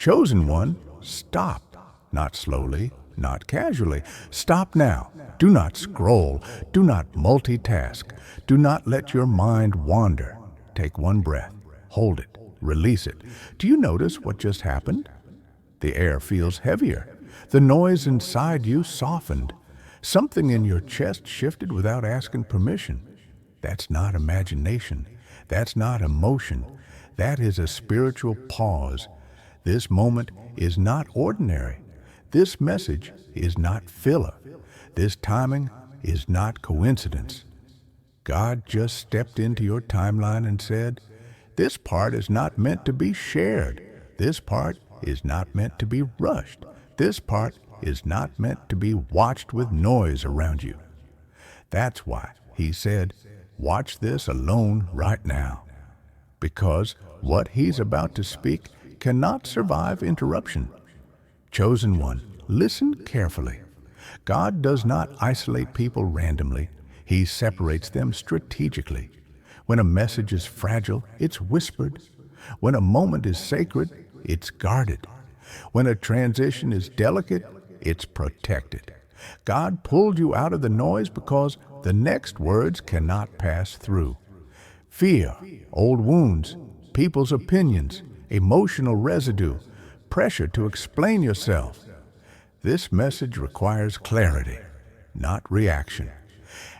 Chosen one, stop. Not slowly, not casually. Stop now. Do not scroll. Do not multitask. Do not let your mind wander. Take one breath. Hold it. Release it. Do you notice what just happened? The air feels heavier. The noise inside you softened. Something in your chest shifted without asking permission. That's not imagination. That's not emotion. That is a spiritual pause. This moment is not ordinary. This message is not filler. This timing is not coincidence. God just stepped into your timeline and said, "This part is not meant to be shared. This part is not meant to be rushed. This part is not meant to be watched with noise around you." That's why he said, "Watch this alone right now." Because what he's about to speak cannot survive interruption. Chosen one, listen carefully. God does not isolate people randomly. He separates them strategically. When a message is fragile, it's whispered. When a moment is sacred, it's guarded. When a transition is delicate, it's protected. God pulled you out of the noise because the next words cannot pass through. Fear, old wounds, people's opinions, emotional residue, pressure to explain yourself. This message requires clarity, not reaction.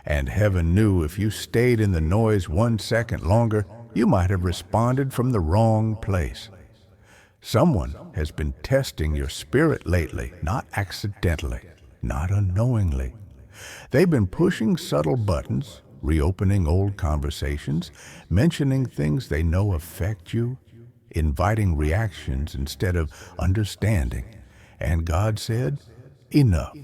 And heaven knew if you stayed in the noise 1 second longer, you might have responded from the wrong place. Someone has been testing your spirit lately, not accidentally, not unknowingly. They've been pushing subtle buttons, reopening old conversations, mentioning things they know affect you, inviting reactions instead of understanding. And God said, "Enough."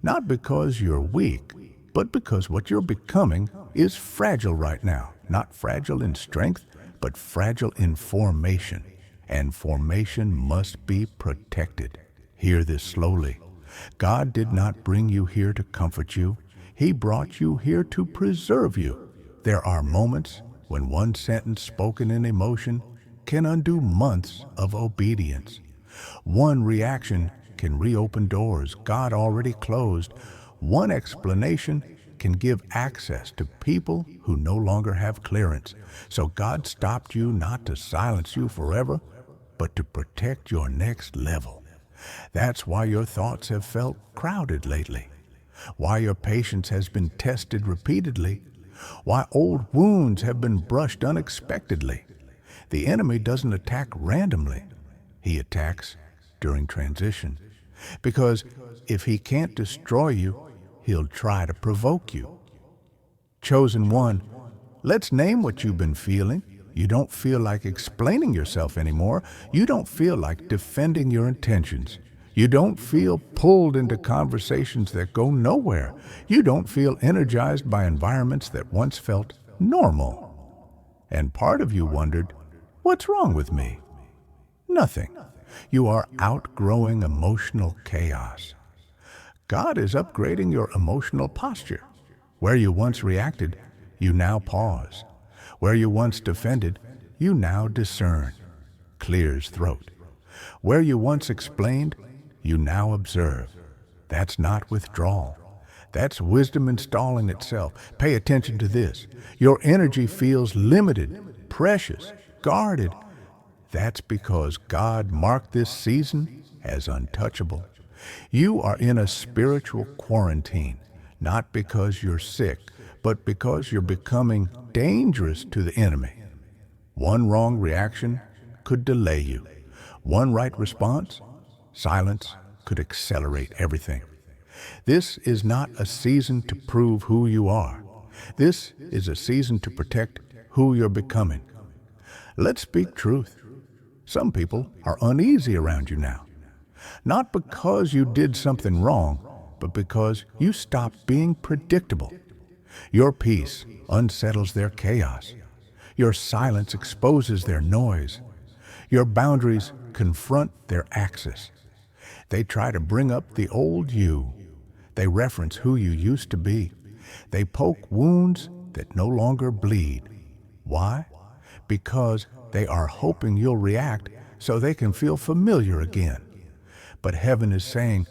Not because you're weak, but because what you're becoming is fragile right now. Not fragile in strength, but fragile in formation. And formation must be protected. Hear this slowly. God did not bring you here to comfort you. He brought you here to preserve you. There are moments when one sentence spoken in emotion can undo months of obedience. One reaction can reopen doors God already closed. One explanation can give access to people who no longer have clearance. So God stopped you not to silence you forever, but to protect your next level. That's why your thoughts have felt crowded lately, why your patience has been tested repeatedly, why old wounds have been brushed unexpectedly. The enemy doesn't attack randomly. He attacks during transition. Because if he can't destroy you, he'll try to provoke you. Chosen one, let's name what you've been feeling. You don't feel like explaining yourself anymore. You don't feel like defending your intentions. You don't feel pulled into conversations that go nowhere. You don't feel energized by environments that once felt normal. And part of you wondered, what's wrong with me? Nothing. You are outgrowing emotional chaos. God is upgrading your emotional posture. Where you once reacted, you now pause. Where you once defended, you now discern. Clears throat. Where you once explained, you now observe. That's not withdrawal. That's wisdom installing itself. Pay attention to this. Your energy feels limited, precious, guarded. That's because God marked this season as untouchable. You are in a spiritual quarantine, not because you're sick, but because you're becoming dangerous to the enemy. One wrong reaction could delay you. One right response, silence, could accelerate everything. This is not a season to prove who you are. This is a season to protect who you're becoming. Let's speak truth. Some people are uneasy around you now. Not because you did something wrong, but because you stopped being predictable. Your peace unsettles their chaos. Your silence exposes their noise. Your boundaries confront their axis. They try to bring up the old you. They reference who you used to be. They poke wounds that no longer bleed. Why? Because they are hoping you'll react so they can feel familiar again. But heaven is saying,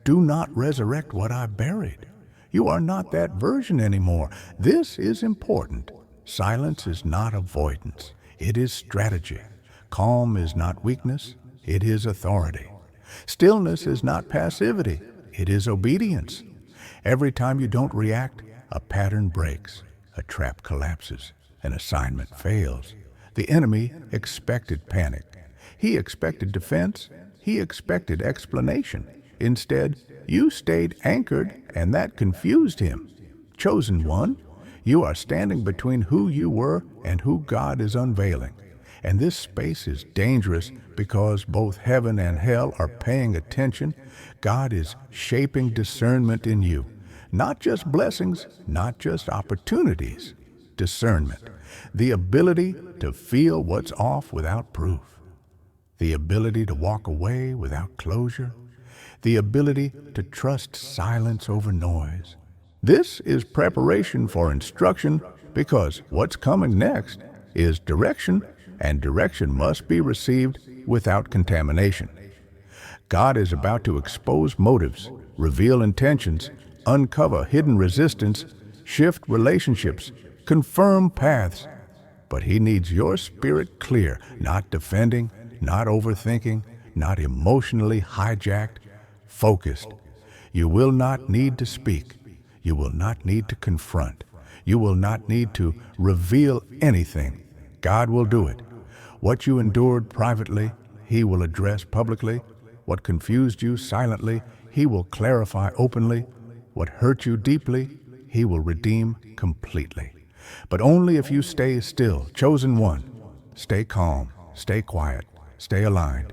do not resurrect what I buried. You are not that version anymore. This is important. Silence is not avoidance. It is strategy. Calm is not weakness. It is authority. Stillness is not passivity. It is obedience. Every time you don't react, a pattern breaks, a trap collapses, an assignment fails. The enemy expected panic. He expected defense. He expected explanation. Instead, you stayed anchored, and that confused him. Chosen one, you are standing between who you were and who God is unveiling. And this space is dangerous because both heaven and hell are paying attention. God is shaping discernment in you. Not just blessings, not just opportunities. Discernment. The ability to feel what's off without proof. The ability to walk away without closure. The ability to trust silence over noise. This is preparation for instruction because what's coming next is direction, and direction must be received without contamination. God is about to expose motives, reveal intentions, uncover hidden resistance, shift relationships, confirm paths. But He needs your spirit clear, not defending, not overthinking, not emotionally hijacked, focused. You will not need to speak. You will not need to confront. You will not need to reveal anything. God will do it. What you endured privately, He will address publicly. What confused you silently, He will clarify openly. What hurt you deeply, He will redeem completely. But only if you stay still, chosen one. Stay calm, stay quiet, stay aligned.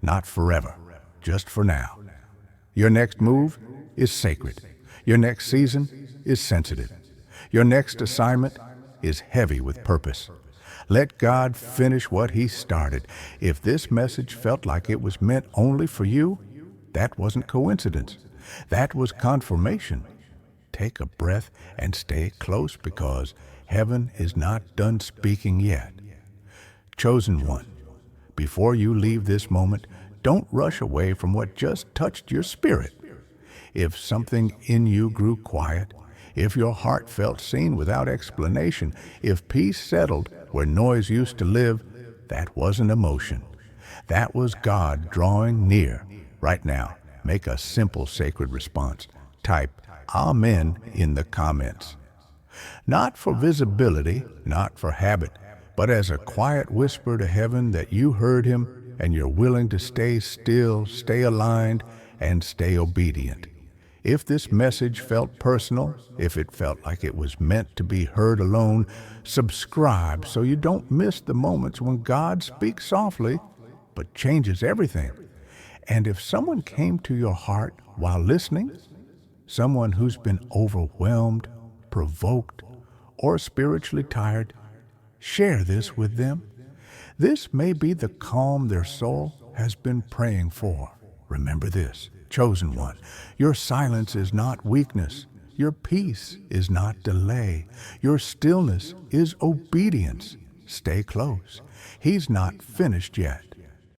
Not forever, just for now. Your next move is sacred. Your next season is sensitive. Your next assignment is heavy with purpose. Let God finish what He started. If this message felt like it was meant only for you, that wasn't coincidence. That was confirmation. Take a breath and stay close because heaven is not done speaking yet. Chosen one, before you leave this moment, don't rush away from what just touched your spirit. If something in you grew quiet, if your heart felt seen without explanation, if peace settled where noise used to live, that wasn't emotion. That was God drawing near. Right now, make a simple sacred response. Type Amen in the comments. Not for visibility, not for habit, but as a quiet whisper to heaven that you heard Him and you're willing to stay still, stay aligned, and stay obedient. If this message felt personal, if it felt like it was meant to be heard alone, subscribe so you don't miss the moments when God speaks softly but changes everything. And if someone came to your heart while listening, someone who's been overwhelmed, provoked, or spiritually tired, share this with them. This may be the calm their soul has been praying for. Remember this, chosen one, your silence is not weakness. Your peace is not delay. Your stillness is obedience. Stay close. He's not finished yet.